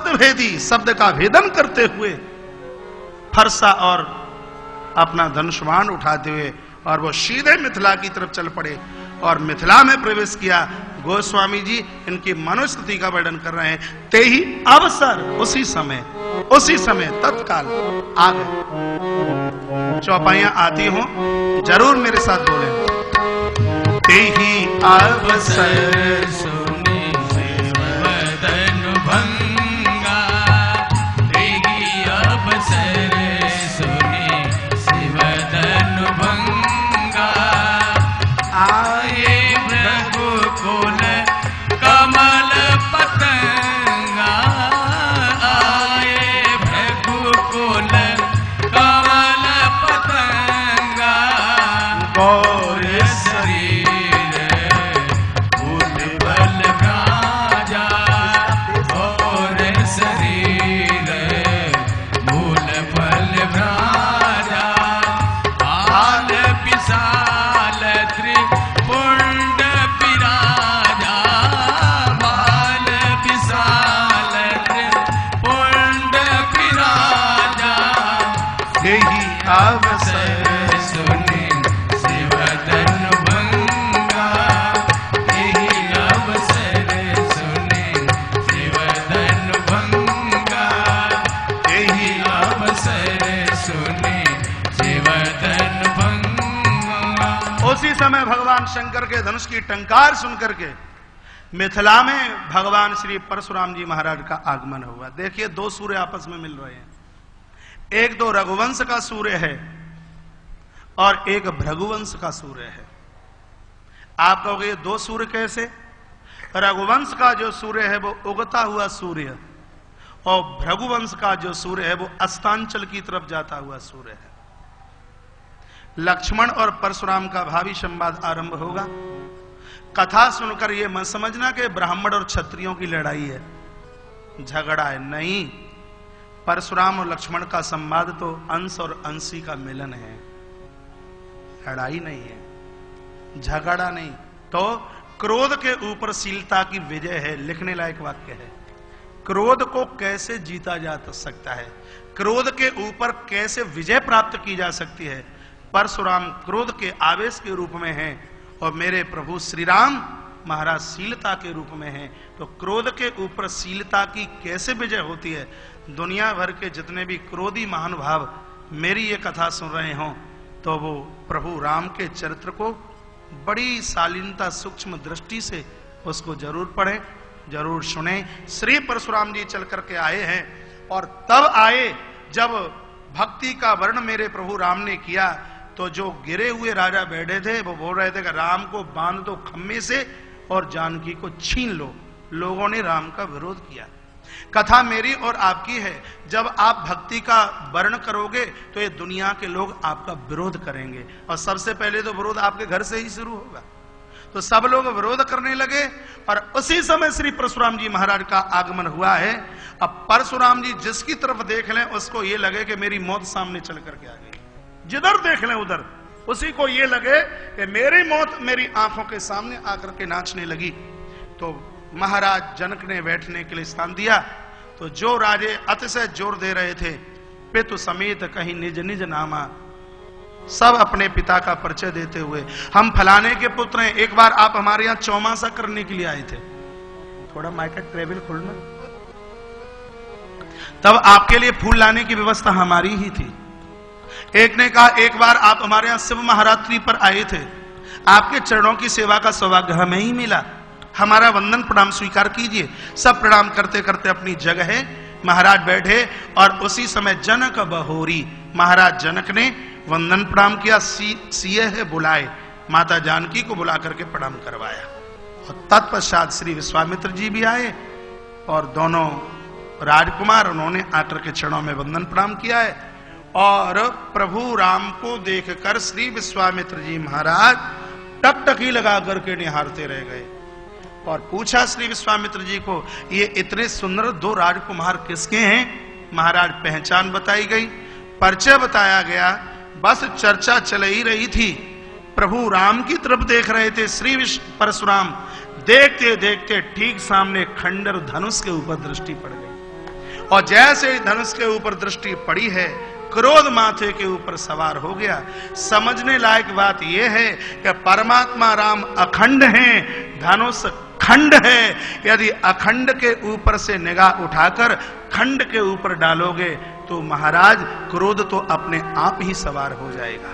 शब्द भेदी, शब्द का भेदन करते हुए फरसा और अपना धनुष्बाण उठाते हुए और वो सीधे मिथिला की तरफ चल पड़े और मिथिला में प्रवेश किया। गोस्वामी जी इनकी मनुस्मृति का वर्णन कर रहे हैं। ते ही अवसर, उसी समय तत्काल आ गए। चौपाइयां आती हो जरूर मेरे साथ बोले। ते ही अवसर सुने शिवदन भंगा, ते ही अवसर सुने शिवदन भंगा, आए रघुकुल कमल पतंगा, आए रघुकुल कमल पतंगा, गौर शरीर भूल बल राजा, गौर शरीर भूल बल राजा, आल विशाल त्रिपुंड विराजा, बाल विशाल त्रिपुंड विराजा, यही अवसर सुने शिवदन भंगा, यही अवसर सुने शिवदन भंगा, यही अवसर सुने शिवदन भंगा। उसी समय भगवान शंकर के धनुष की टंकार सुनकर के मिथिला में भगवान श्री परशुराम जी महाराज का आगमन हुआ। देखिए दो सूर्य आपस में मिल रहे हैं, एक तो रघुवंश का सूर्य है और एक भृगुवंश का सूर्य है। आप कहोगे ये दो सूर्य कैसे? रघुवंश का जो सूर्य है वो उगता हुआ सूर्य और भृगुवंश का जो सूर्य है वो अस्तांचल की तरफ जाता हुआ सूर्य है। लक्ष्मण और परशुराम का भावी संवाद आरंभ होगा। कथा सुनकर यह मत समझना कि ब्राह्मण और क्षत्रियों की लड़ाई है, झगड़ा है, नहीं। परशुराम और लक्ष्मण का संवाद तो अंश और अंशी का मिलन है, लड़ाई नहीं है, झगड़ा नहीं। तो क्रोध के ऊपर शीलता की विजय है, लिखने लायक वाक्य है। क्रोध को कैसे जीता जा सकता है, क्रोध के ऊपर कैसे विजय प्राप्त की जा सकती है। परशुराम क्रोध के आवेश के रूप में है और मेरे प्रभु श्री राम महाराज शीलता के रूप में हैं। तो क्रोध के ऊपर शीलता की कैसे विजय होती है। दुनिया भर के जितने भी क्रोधी महानुभाव मेरी ये कथा सुन रहे हों तो वो प्रभु राम के चरित्र को बड़ी शालीनता सूक्ष्म दृष्टि से उसको जरूर पढ़ें, जरूर सुने। श्री परशुराम जी चल करके आए हैं और तब आए जब भक्ति का वर्ण मेरे प्रभु राम ने किया तो जो गिरे हुए राजा बैठे थे वो बोल रहे थे कि राम को बांध दो खम्भे से और जानकी को छीन लो। लोगों ने राम का विरोध किया। कथा मेरी और आपकी है, जब आप भक्ति का वर्ण करोगे तो ये दुनिया के लोग आपका विरोध करेंगे और सबसे पहले तो विरोध आपके घर से ही शुरू होगा। तो सब लोग विरोध करने लगे और उसी समय श्री परशुराम जी महाराज का आगमन हुआ है। अब परशुराम जी जिसकी तरफ देख लें उसको ये लगे कि मेरी मौत सामने चल करके आ गई, जिधर देख लें उधर उसी को ये लगे कि मेरी मौत मेरी आंखों के सामने आकर के नाचने लगी। तो महाराज जनक ने बैठने के लिए स्थान दिया। तो जो राजे अतिशय जोर दे रहे थे, पितु समेत कहीं निज निज नामा, सब अपने पिता का परिचय देते हुए, हम फलाने के पुत्र हैं, एक बार आप हमारे यहां चौमासा करने के लिए आए थे। थोड़ा माइक ट्रेवल खोलना। तब आपके लिए फूल लाने की व्यवस्था हमारी ही थी। एक ने कहा एक बार आप हमारे यहां शिव महारात्रि पर आए थे, आपके चरणों की सेवा का सौभाग्य हमें ही मिला, हमारा वंदन प्रणाम स्वीकार कीजिए। सब प्रणाम करते करते अपनी जगह महाराज बैठे और उसी समय जनक बहोरी, महाराज जनक ने वंदन प्रणाम किया। सीए बुलाए, माता जानकी को बुला करके प्रणाम करवाया और तत्पश्चात श्री विश्वामित्र जी भी आए और दोनों राजकुमार उन्होंने आकर के चरणों में वंदन प्रणाम किया है। और प्रभु राम को देखकर श्री विश्वामित्र जी महाराज टकटकी लगा करके निहारते रह गए और पूछा श्री विश्वामित्र जी को, ये इतने सुंदर दो राजकुमार किसके हैं? महाराज पहचान बताई गई, परिचय बताया गया, बस चर्चा चल ही रही थी। प्रभु राम की तरफ देख रहे थे श्री परशुराम, देखते देखते ठीक सामने खंडर धनुष के ऊपर दृष्टि पड़ गई। और जैसे ही धनुष के ऊपर दृष्टि पड़ी है, क्रोध माथे के ऊपर सवार हो गया। समझने लायक बात यह है कि परमात्मा राम अखंड हैं, धनुष खंड है। यदि अखंड के ऊपर से निगाह उठाकर खंड के ऊपर डालोगे तो महाराज क्रोध तो अपने आप ही सवार हो जाएगा।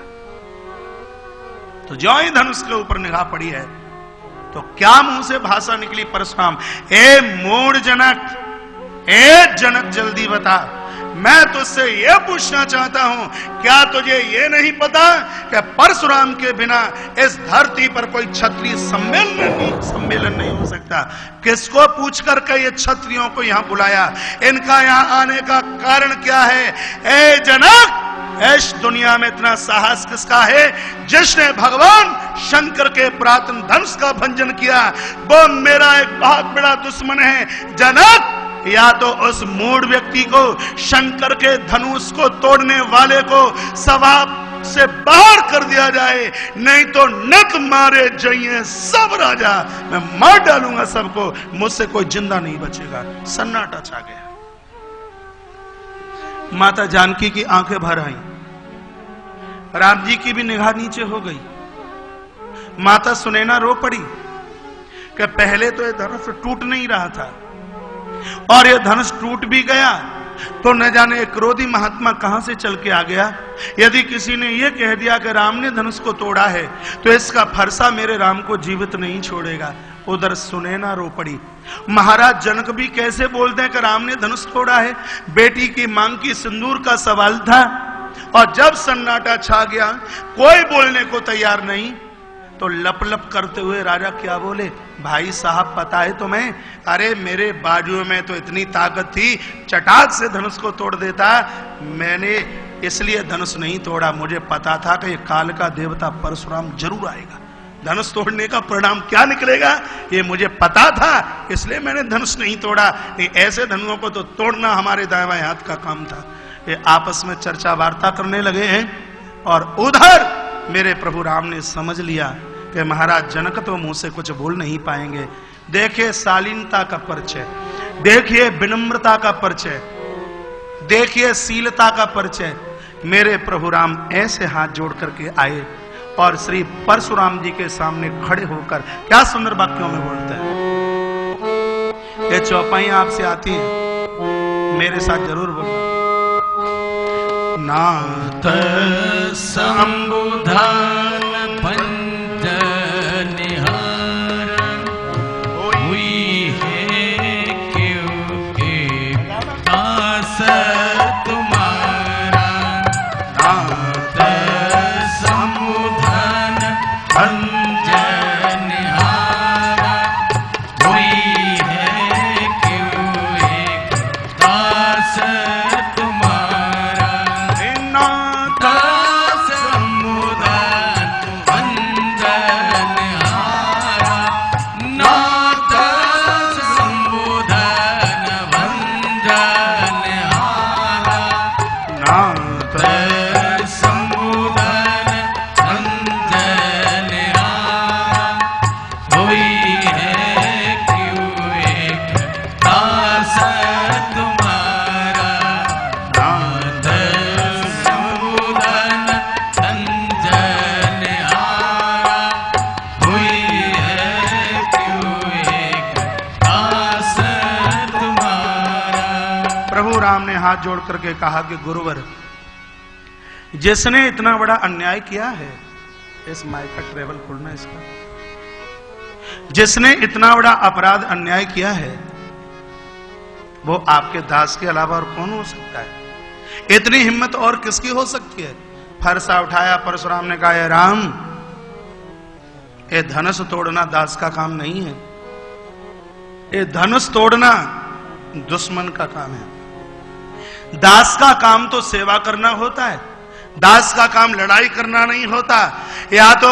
तो जो ही धनुष के ऊपर निगाह पड़ी है तो क्या मुंह से भाषा निकली परशुराम, ए मूढ़ जनक, ए जनक जल्दी बता, मैं तुझसे यह पूछना चाहता हूं, क्या तुझे यह नहीं पता कि परशुराम के बिना इस धरती पर कोई क्षत्रिय सम्मेलन नहीं हो सकता? किसको पूछ करके ये क्षत्रियों को यहां बुलाया? इनका यहां आने का कारण क्या है? ए जनक, इस दुनिया में इतना साहस किसका है? जिसने भगवान शंकर के पुरातन धनुष का भंजन किया, वो मेरा एक बहुत बड़ा दुश्मन है। जनक, या तो उस मूढ़ व्यक्ति को, शंकर के धनुष को तोड़ने वाले को सभा से बाहर कर दिया जाए, नहीं तो नक मारे जाइए सब राजा, मैं मार डालूंगा सबको, मुझसे कोई जिंदा नहीं बचेगा। सन्नाटा छा गया। माता जानकी की आंखें भर आई, राम जी की भी निगाह नीचे हो गई। माता सुनैना रो पड़ी कि पहले तो यह धनुष टूट नहीं रहा था, और यह धनुष टूट भी गया तो न जाने क्रोधी महात्मा कहां से चल के आ गया। यदि किसी ने यह कह दिया कि राम ने धनुष को तोड़ा है तो इसका फरसा मेरे राम को जीवित नहीं छोड़ेगा। उधर सुनैना रो पड़ी। महाराज जनक भी कैसे बोलते हैं कि राम ने धनुष तोड़ा है? बेटी की मांग की सिंदूर का सवाल था, और जब सन्नाटा छा गया, कोई बोलने को तैयार नहीं, तो लप लप करते हुए राजा क्या बोले, भाई साहब पता है तुम्हें, अरे मेरे बाजुओं में तो इतनी ताकत थी, चटाक से धनुष को तोड़ देता, मैंने इसलिए धनुष नहीं तोड़ा, मुझे पता था कि काल का देवता परशुराम जरूर आएगा, धनुष तोड़ने का परिणाम क्या निकलेगा ये मुझे पता था, इसलिए मैंने धनुष नहीं तोड़ा। नहीं, ऐसे धनुओं को तो तोड़ना हमारे दाएं बाएं हाथ का काम था। ये आपस में चर्चा वार्ता करने लगे हैं, और उधर मेरे प्रभु राम ने समझ लिया कि महाराज जनक तो मुंह से कुछ बोल नहीं पाएंगे। देखिए शालीनता का परिचय, देखिए विनम्रता का परिचय, देखिए शीलता का परिचय। मेरे प्रभु राम ऐसे हाथ जोड़ करके आए और श्री परशुराम जी के सामने खड़े होकर क्या सुंदर वाक्यों में बोलते हैं। ये चौपाई आपसे आती है, मेरे साथ जरूर बोलना। नाथ संबुधान पंच निहार, हुई है क्यों एक दास तुम्हारा। नाथ संबुधान पंच निहार, हुई है क्यों एक दास हाथ जोड़ करके कहा कि गुरुवर, जिसने इतना बड़ा अन्याय किया है, इस माइक का ट्रेवल खोलना इसका, जिसने इतना बड़ा अपराध अन्याय किया है वो आपके दास के अलावा और कौन हो सकता है? इतनी हिम्मत और किसकी हो सकती है? फरसा उठाया परशुराम ने कहा, ये राम, ये धनुष तोड़ना दास का काम नहीं है, ये धनुष तोड़ना दुश्मन का काम है। दास का काम तो सेवा करना होता है, दास का काम लड़ाई करना नहीं होता। या तो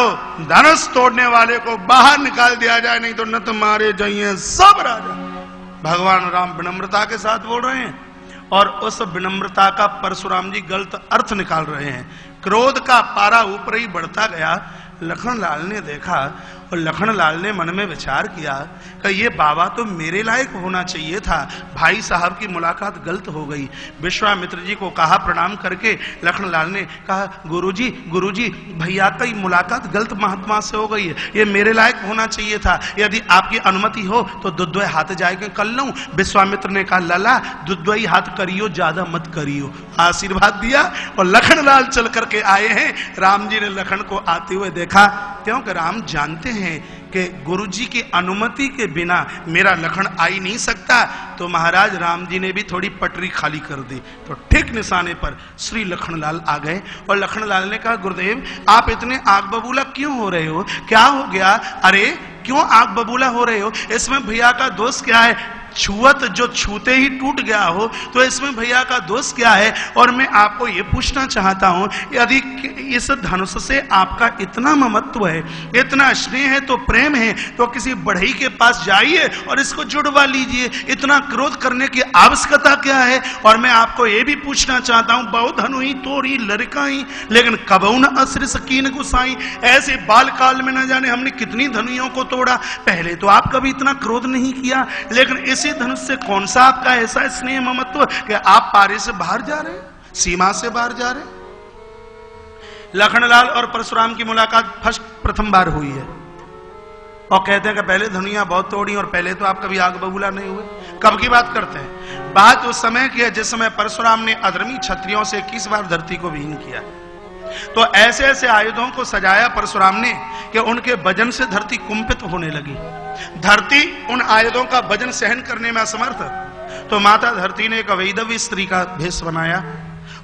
धनुष तोड़ने वाले को बाहर निकाल दिया जाए, नहीं तो न तो मारे जाइए सब राजा। भगवान राम विनम्रता के साथ बोल रहे हैं, और उस विनम्रता का परशुराम जी गलत अर्थ निकाल रहे हैं। क्रोध का पारा ऊपर ही बढ़ता गया। लखन लाल ने देखा और लखनलाल ने मन में विचार किया कि ये बाबा तो मेरे लायक होना चाहिए था, भाई साहब की मुलाकात गलत हो गई। विश्वामित्र जी को कहा प्रणाम करके, लखनलाल ने कहा गुरुजी भैया का मुलाकात गलत महात्मा से हो गई है, ये मेरे लायक होना चाहिए था, यदि आपकी अनुमति हो तो दुद्वय हाथ जाके कर लूं। विश्वामित्र ने कहा लला दुद्वय हाथ करियो, ज्यादा मत करियो। आशीर्वाद दिया और लखनलाल चल करके आए हैं। राम जी ने लखन को आते हुए देखा, क्योंकि राम जानते हैं कि गुरुजी की अनुमति के बिना मेरा लखन आ ही नहीं सकता। तो महाराज राम जी ने भी थोड़ी पटरी खाली कर दी, तो ठीक निशाने पर श्री लखनलाल आ गए। और लखनलाल ने कहा गुरुदेव आप इतने आग बबूला क्यों हो रहे हो, क्या हो गया? अरे क्यों आग बबूला हो रहे हो, इसमें भैया का दोष क्या है? छुअत जो छूते ही टूट गया हो तो इसमें भैया का दोष क्या है? और मैं आपको ये पूछना चाहता हूं, यदि इस धनुष से आपका इतना ममत्व है, इतना स्नेह है, तो प्रेम है, तो किसी बढ़ई के पास जाइए और इसको जुड़वा लीजिए, इतना क्रोध करने की आवश्यकता क्या है? और मैं आपको ये भी पूछना चाहता हूं, बहु धनु ही तोरी लड़काई लेकिन कबहु न असृ सकीन गुसाई। ऐसे बाल काल में न जाने हमने कितनी धनुइयों को तोड़ा, पहले तो आप कभी इतना क्रोध नहीं किया, लेकिन इसी धनुष से कौन सा आपका ऐसा स्नेह ममत्व कि आप पारे से बाहर जा रहे हैं, सीमा से बाहर जा रहे हैं। लखनलाल और परशुराम की मुलाकात प्रथम बार हुई है और कहते हैं कि पहले धनुइयां बहुत तोड़ी और पहले तो आप कभी आग बबूला नहीं हुए। कब की बात करते हैं? बात उस समय की है जिस समय परशुराम ने अधर्मी क्षत्रियों से 21 बार धरती को विहीन किया। तो ऐसे ऐसे आयुधों को सजाया परशुराम ने कि उनके वजन से धरती कुंपित होने लगी। धरती उन आयुधों का वजन सहन करने में असमर्थ, तो माता धरती ने एक अवैधव्य स्त्री का भेष बनाया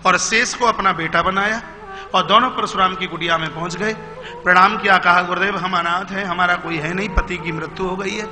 और शेष को अपना बेटा बनाया और दोनों परशुराम की कुटिया में पहुंच गए। प्रणाम किया, कहा गुरुदेव हम अनाथ हैं, हमारा कोई है नहीं, पति की मृत्यु हो गई है,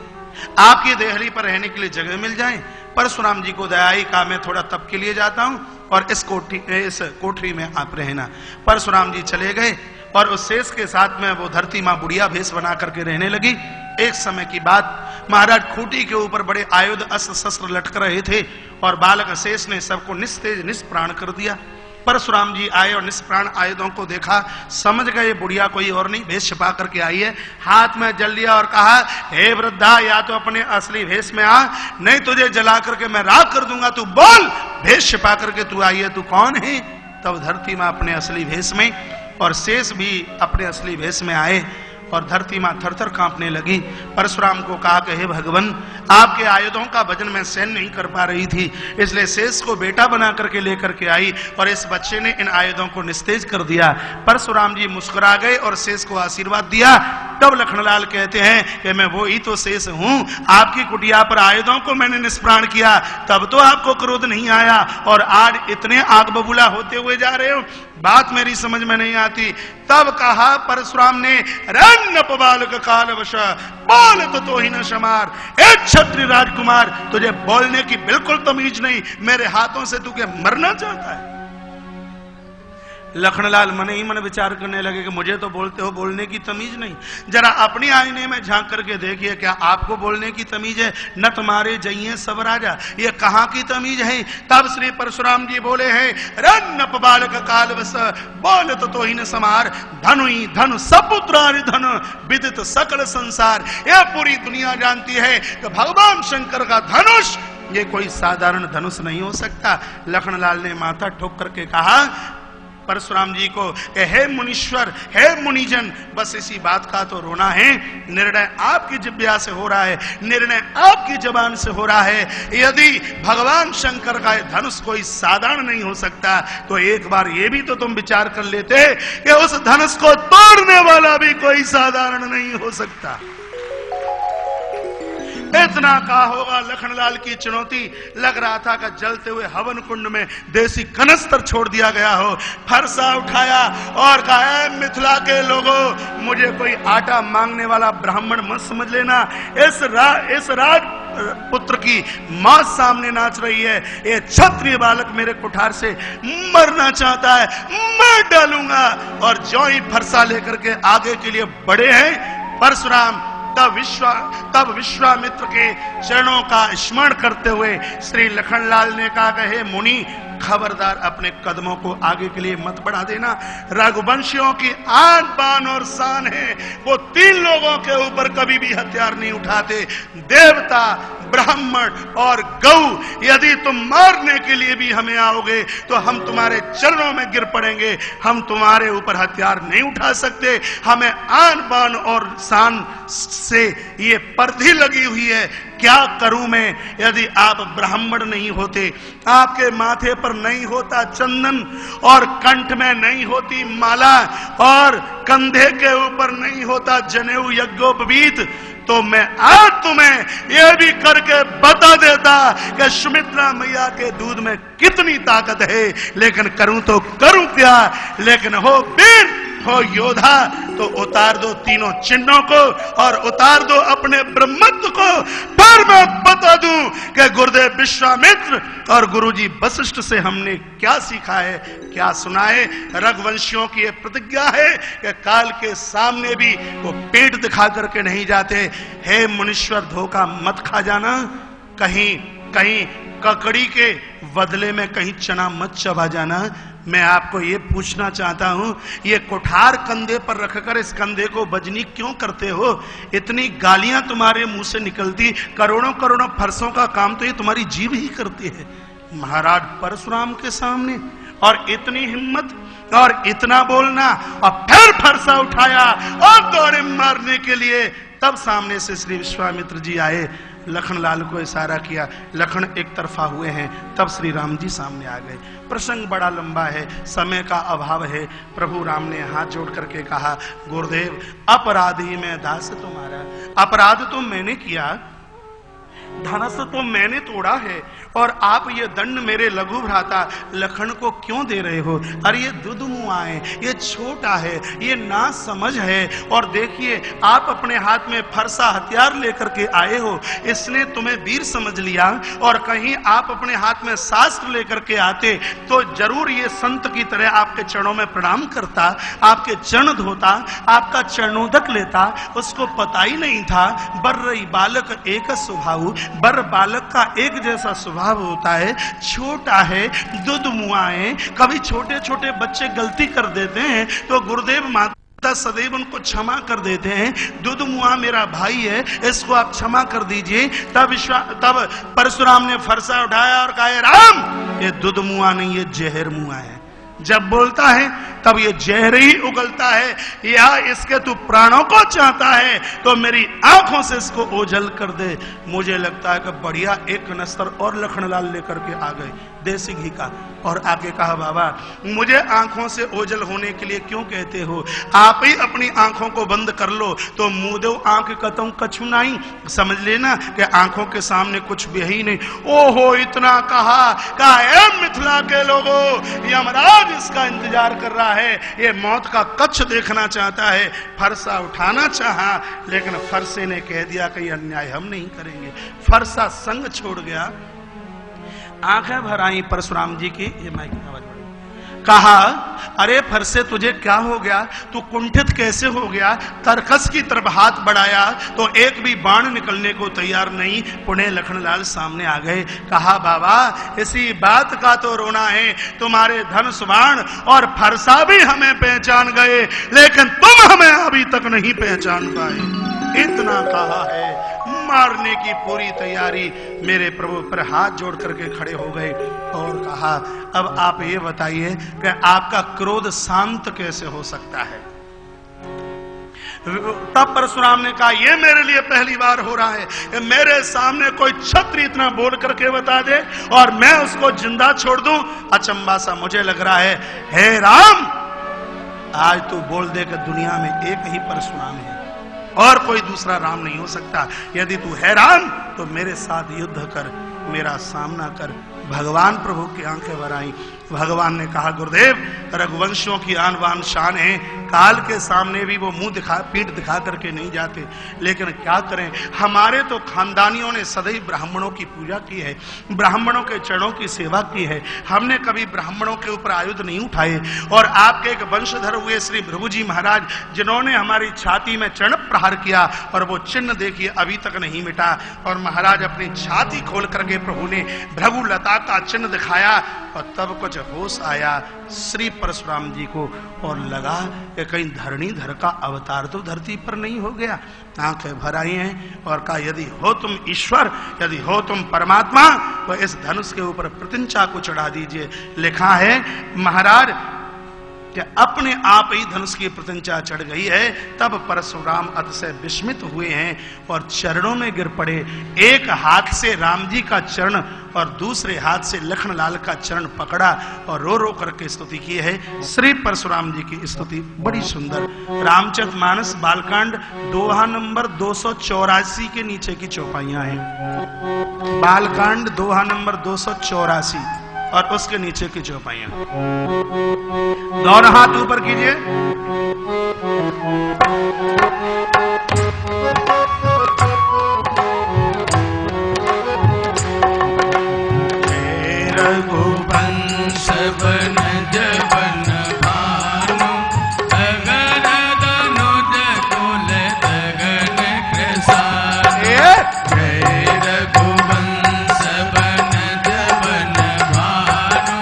आपकी देहली पर रहने के लिए जगह मिल जाए। परशुराम जी को दया आई, कहा मैं थोड़ा तप के लिए जाता हूं और इस कोठरी में आप रहना। परशुराम जी चले गए और उस शेष के साथ में वो धरती मां बुढ़िया भेष बना करके रहने लगी। एक समय की बात, महाराज खूंटी के ऊपर बड़े आयुध अस्त्र शस्त्र लटक रहे थे और बालक शेष ने सबको निस्तेज निष्प्राण कर दिया। परशुराम जी आए और निष्प्राण आयुधों को देखा, समझ गए बुढ़िया कोई और नहीं, भेष छिपा करके आई है। हाथ में जल लिया और कहा हे वृद्धा, या तो अपने असली भेष में आ, नहीं तुझे जला करके मैं राख कर दूंगा, तू बोल, भेष छिपा करके तू आई है, तू कौन है? तब धरती मां अपने असली भेष में और शेष भी अपने असली भेष में आए और धरती मां थरथर कांपने लगी। परशुराम को कहा कि हे भगवान, आपके आयुधों का वजन मैं सहन नहीं कर पा रही थी, इसलिए शेष को बेटा बना करके लेकर के आई और इस बच्चे ने इन आयुधों को निस्तेज कर दिया। परशुराम जी मुस्कुरा गए और शेष को आशीर्वाद दिया। तब लखनलाल कहते हैं कि मैं वो ही तो शेष हूं, आपकी कुटिया पर आयुधों को मैंने निष्प्राण किया, तब तो आपको क्रोध नहीं आया और आज इतने आग बबूला होते हुए जा रहे हो, बात मेरी समझ में नहीं आती। तब कहा परशुराम ने, रन्न बालक कालवश बोल तो ही न शमार, एक क्षत्रिय राजकुमार तुझे बोलने की बिल्कुल तमीज नहीं, मेरे हाथों से तू क्या मरना चाहता है? लखनलाल मन ही मन विचार करने लगे कि मुझे तो बोलते हो बोलने की तमीज नहीं, जरा अपनी आईने में झांक करके देखिए क्या आपको बोलने की तमीज है? न तुम्हारे जइए सब राजा, ये कहां की तमीज है? तब श्री परशुराम जी बोले हैं, रन्न बालक कालवश बोल तो ही न समार, धनुई धनु सपुत्रारि धन विदित सकल संसार। यह पूरी दुनिया जानती है कि भगवान शंकर का धनुष ये कोई साधारण धनुष नहीं हो सकता। लखनलाल ने माथा ठोक करके कहा परशुराम जी को, हे मुनीश्वर, हे मुनिजन, बस इसी बात का तो रोना है, निर्णय आपकी जिब्या से हो रहा है, निर्णय आपकी जबान से हो रहा है। यदि भगवान शंकर का धनुष कोई साधारण नहीं हो सकता तो एक बार ये भी तो तुम विचार कर लेते कि उस धनुष को तोड़ने वाला भी कोई साधारण नहीं हो सकता। इतना कहा होगा लखनलाल की चुनौती, लग रहा था कि जलते हुए हवन कुंड में देसी कनस्तर छोड़ दिया गया हो। फरसा उठाया और कहा, मिथिला के लोगों, मुझे कोई आटा मांगने वाला ब्राह्मण मत समझ लेना, इस राज पुत्र की मां सामने नाच रही है, ये क्षत्रिय बालक मेरे कुठार से मरना चाहता है, मैं डालूंगा। और जो ही फरसा लेकर के आगे के लिए बढ़े हैं परशुराम, तब विश्वामित्र के चरणों का स्मरण करते हुए श्री लखनलाल ने कहा कि हे मुनि, खबरदार अपने कदमों को आगे के लिए मत बढ़ा देना। रघुवंशियों की आन बान और शान है, वो 3 लोगों के ऊपर कभी भी हथियार नहीं उठाते, देवता, ब्राह्मण और गौ। यदि तुम मारने के लिए भी हमें आओगे तो हम तुम्हारे चरणों में गिर पड़ेंगे, हम तुम्हारे ऊपर हथियार नहीं उठा सकते। हमें आन बान और शान से ये पर्दी लगी हुई है, क्या करूं मैं? यदि आप ब्राह्मण नहीं होते, आपके माथे पर नहीं होता चंदन और कंठ में नहीं होती माला और कंधे के ऊपर नहीं होता जनेऊ यज्ञोपवीत, तो मैं आज तुम्हें यह भी करके बता देता कि सुमित्रा मैया के दूध में कितनी ताकत है। लेकिन करूं तो करूं क्या? लेकिन हो वीर, हो योद्धा, तो उतार दो तीनों चिन्हों को और उतार दो अपने ब्रह्मत्व को। फिर मैं बता दूं कि गुरुदेव विश्वामित्र और गुरुजी वशिष्ठ से हमने क्या सीखा है, क्या सुना है। रघुवंशियों की यह प्रतिज्ञा है कि काल के सामने भी वो पेट दिखा करके नहीं जाते। हे मुनीश्वर, धोखा मत खा जाना, कहीं कहीं ककड़ी के बदले में कहीं चना मत चबा जाना। मैं आपको ये पूछना चाहता हूं, ये कुठार कंधे पर रखकर इस कंधे को बजनी क्यों करते हो? इतनी गालियां तुम्हारे मुंह से निकलती, करोड़ों करोड़ों फरसों का काम तो ये तुम्हारी जीभ ही करती है। महाराज परशुराम के सामने और इतनी हिम्मत और इतना बोलना, और फिर फरसा उठाया और दौड़े मारने के लिए। तब सामने से श्री विश्वामित्र जी आए, लखनलाल को इशारा किया, लखन एक तरफा हुए हैं। तब श्री राम जी सामने आ गए। प्रसंग बड़ा लंबा है, समय का अभाव है। प्रभु राम ने हाथ जोड़ करके कहा, गुरुदेव अपराधी मैं दास तुम्हारा, अपराध तो मैंने किया, धनुष तो मैंने तोड़ा है, और आप ये दंड मेरे लघु भ्राता लखन को क्यों दे रहे हो? अरे ये दुधमुआ है, ये छोटा है, ये ना समझ है। और देखिए आप अपने हाथ में फरसा हथियार लेकर के आए हो, इसने तुम्हें वीर समझ लिया। और कहीं आप अपने हाथ में शास्त्र लेकर के आते तो जरूर ये संत की तरह आपके चरणों में प्रणाम करता, आपके चरण धोता, आपका चरणोदक लेता। उसको पता ही नहीं था बर्रई बालक एक स्वभाव, बर बालक का एक जैसा स्वभाव होता है, छोटा है, दूध मुआए। कभी छोटे छोटे बच्चे गलती कर देते हैं तो गुरुदेव माता सदैव उनको क्षमा कर देते हैं। दूध मुआ मेरा भाई है, इसको आप क्षमा कर दीजिए। तब परशुराम ने फरसा उठाया और कहा, राम ये दूध मुआ नहीं, ये जहर मुआ है। जब बोलता है तब ये जहर ही उगलता है, या इसके तू प्राणों को चाहता है तो मेरी आंखों से इसको ओझल कर दे। मुझे लगता है कि बढ़िया एक कनस्तर और लखनलाल लेकर के आ गए देसी घी का, और आके कहा, बाबा मुझे आंखों से ओझल होने के लिए क्यों कहते हो? आप ही अपनी आंखों को बंद कर लो तो मुंह दो आंख कतों कछु नहीं, समझ लेना कि आंखों के सामने कुछ भी ही नहीं। ओहो इतना कहा मिथिला के लोगों, यमराज इसका इंतजार कर रहा है, ये मौत का कच्छ देखना चाहता है। फरसा उठाना चाहा, लेकिन फरसे ने कह दिया कि अन्याय हम नहीं करेंगे। फरसा संग छोड़ गया। आंखें भर आई परशुराम जी की, ये माइक की आवाज बढ़ी। कहा, अरे फरसे तुझे क्या हो गया? तू कुंठित कैसे हो गया? तरकस की तरफ हाथ बढ़ाया तो एक भी बाण निकलने को तैयार नहीं। पुणे लखनलाल सामने आ गए। कहा, बाबा इसी बात का तो रोना है, तुम्हारे धनुष बाण और फरसा भी हमें पहचान गए, लेकिन तुम हमें अभी तक नहीं पहचान पाए। इतना कहा है, मारने की पूरी तैयारी। मेरे प्रभु पर हाथ जोड़ करके खड़े हो गए और कहा, अब आप ये बताइए कि आपका क्रोध शांत कैसे हो सकता है? तब परशुराम ने कहा, ये मेरे लिए पहली बार हो रहा है कि मेरे सामने कोई क्षत्रिय इतना बोल करके बता दे और मैं उसको जिंदा छोड़ दूं। अचंबा सा मुझे लग रहा है। हे राम, आज तू बोल दे कि दुनिया में एक ही परशुराम है और कोई दूसरा राम नहीं हो सकता। यदि तू है राम तो मेरे साथ युद्ध कर, मेरा सामना कर। भगवान प्रभु की आंखें भर आई। भगवान ने कहा, गुरुदेव रघुवंशियों की आन बान शान है, काल के सामने भी वो मुंह दिखा पीठ दिखा करके नहीं जाते, लेकिन क्या करें, हमारे तो खानदानियों ने सदैव ब्राह्मणों की पूजा की है, ब्राह्मणों के चरणों की सेवा की है। हमने कभी ब्राह्मणों के ऊपर आयुध नहीं उठाए। और आपके एक वंशधर हुए श्री भृगु जी महाराज, जिन्होंने हमारी छाती में चरण प्रहार किया, और वो चिन्ह देखिए अभी तक नहीं मिटा। और महाराज अपनी छाती खोल करके प्रभु ने भृगु लता गदा का चिन्ह दिखाया और तब कुछ होश आया श्री परशुराम जी को और लगा कि कहीं धरणीधर का अवतार तो धरती पर नहीं हो गया। आंखें भर आई हैं और कहा, यदि हो तुम ईश्वर, यदि हो तुम परमात्मा, तो इस धनुष के ऊपर प्रतिंचा को चढ़ा दीजिए। लिखा है महाराज कि अपने आप ही धनुष की प्रतिंचा चढ़ गई है। तब परशुराम अतिशय विस्मित हुए हैं और चरणों में गिर पड़े। एक हाथ से राम जी का चरण और दूसरे हाथ से लखनलाल का चरण पकड़ा और रो रो करके स्तुति की है। श्री परशुराम जी की स्तुति बड़ी सुंदर। रामचरितमानस बालकांड दोहा नंबर 284 के नीचे की चौपाइयां हैं। बालकांड दोहा नंबर 284 और उसके नीचे की चौपाइयां। दोनों हाथ ऊपर कीजिए। रघुवंश बनज बन भानु, अगन दनुज कुल दगन कृसानु। जय रघुवंश बनज बन भानु,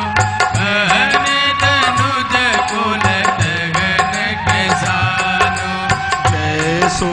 अगन दनुज कुल दगन कृसानु। जय सो